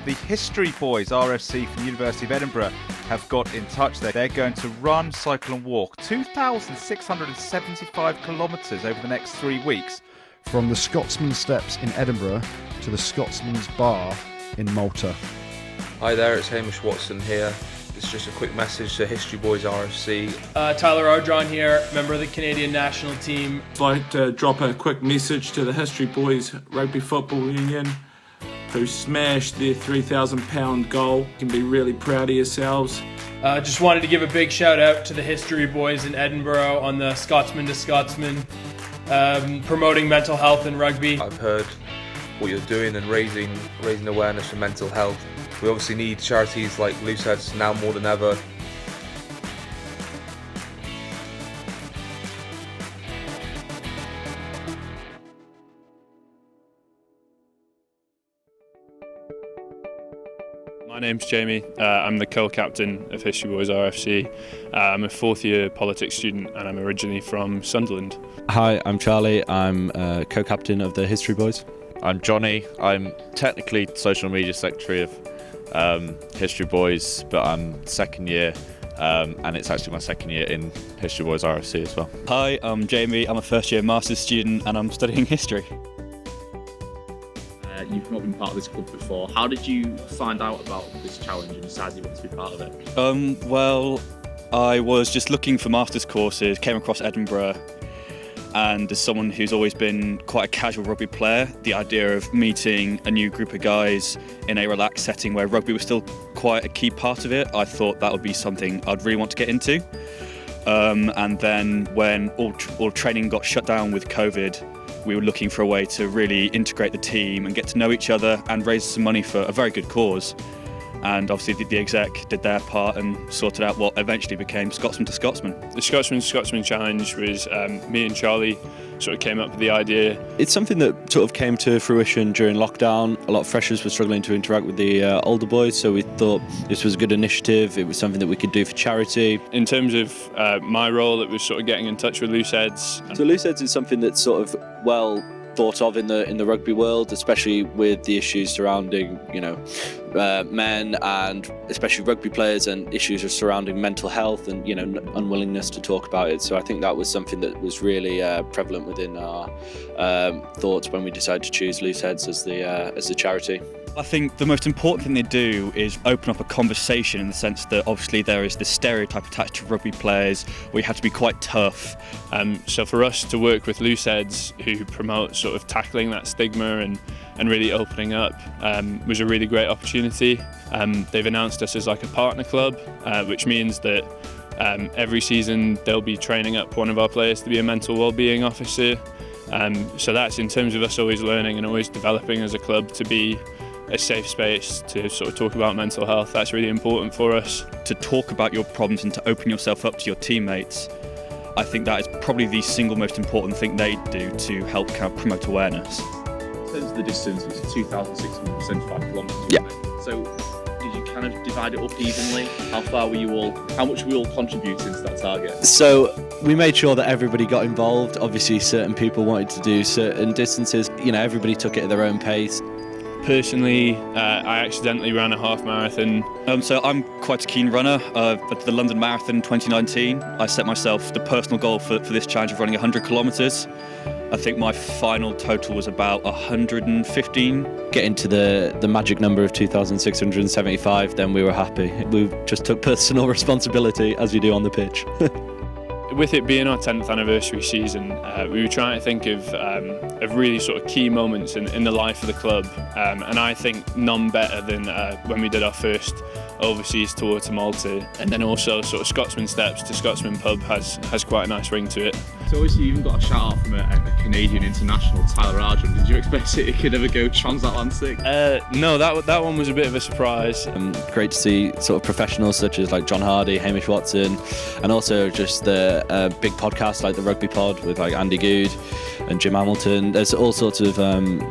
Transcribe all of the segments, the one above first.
The History Boys RFC from the University of Edinburgh have got in touch. They're going to run, cycle and walk 2,675 kilometres over the next 3 weeks. From the Scotsman Steps in Edinburgh to the Scotsman's Bar in Malta. Hi there, it's Hamish Watson here. It's just a quick message to History Boys RFC. Tyler Ardron here, member of the Canadian national team. I'd like to drop a quick message to the History Boys Rugby Football Union, who smashed their £3,000 goal. You can be really proud of yourselves. Just wanted to give a big shout out to the History Boys in Edinburgh on the Scotsman2Scotsman, promoting mental health in rugby. I've heard what you're doing and raising awareness for mental health. We obviously need charities like LooseHeadz now more than ever. My name's Jamie. I'm the co-captain of History Boys RFC. I'm a fourth year politics student and I'm originally from Sunderland. Hi, I'm Charlie. I'm co-captain of the History Boys. I'm Johnny. I'm technically social media secretary of History Boys, but I'm second year, and it's actually my second year in History Boys RFC as well. Hi, I'm Jamie. I'm a first year master's student and I'm studying history. You've not been part of this club before. How did you find out about this challenge and decide you want to be part of it? Well, I was just looking for master's courses, came across Edinburgh, and as someone who's always been quite a casual rugby player, the idea of meeting a new group of guys in a relaxed setting where rugby was still quite a key part of it, I thought that would be something I'd really want to get into. And then when all training got shut down with COVID, we were looking for a way to really integrate the team and get to know each other and raise some money for a very good cause. And obviously the exec did their part and sorted out what eventually became Scotsman2Scotsman. The Scotsman2Scotsman challenge was me and Charlie sort of came up with the idea. It's something that sort of came to fruition during lockdown. A lot of freshers were struggling to interact with the older boys, so we thought this was a good initiative. It was something that we could do for charity. In terms of my role, it was sort of getting in touch with LooseHeadz. So LooseHeadz is something that's sort of well thought of in the rugby world, especially with the issues surrounding, men and especially rugby players, and issues surrounding mental health and unwillingness to talk about it. So I think that was something that was really prevalent within our thoughts when we decided to choose LooseHeadz as the charity. I think the most important thing they do is open up a conversation in the sense that obviously there is this stereotype attached to rugby players where you have to be quite tough. So for us to work with LooseHeadz, who promote sort of tackling that stigma and really opening up, was a really great opportunity. They've announced us as like a partner club, which means that every season they'll be training up one of our players to be a mental wellbeing officer. So that's in terms of us always learning and always developing as a club to be a safe space to sort of talk about mental health. That's really important for us. To talk about your problems and to open yourself up to your teammates, I think that is probably the single most important thing they do to help kind of promote awareness. In terms of the distance, it's 2,675 kilometres. Yeah. So did you kind of divide it up evenly? How much were you all contributing to that target? So we made sure that everybody got involved. Obviously certain people wanted to do certain distances. Everybody took it at their own pace. Personally, I accidentally ran a half marathon. So I'm quite a keen runner. At the London Marathon in 2019, I set myself the personal goal for this challenge of running 100 kilometres. I think my final total was about 115. Getting to the magic number of 2,675, then we were happy. We just took personal responsibility, as you do on the pitch. With it being our 10th anniversary season, we were trying to think of really sort of key moments in the life of the club, and I think none better than when we did our first overseas tour to Malta, and then also sort of Scotsman Steps to Scotsman Pub has quite a nice ring to it. So obviously you even got a shout out from a Canadian international, Tyler Ardron. Did you expect it could ever go transatlantic? No, that one was a bit of a surprise. Great to see sort of professionals such as like John Hardy, Hamish Watson, and also just the big podcasts like the Rugby Pod with like Andy Good and Jim Hamilton. There's all sorts of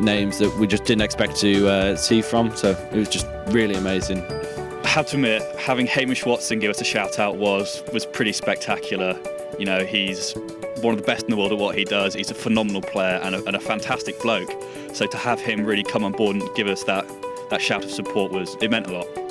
names that we just didn't expect to see from, so it was just really amazing. I have to admit, having Hamish Watson give us a shout out was pretty spectacular. He's one of the best in the world at what he does. He's a phenomenal player and a fantastic bloke. So to have him really come on board and give us that that shout of support it meant a lot.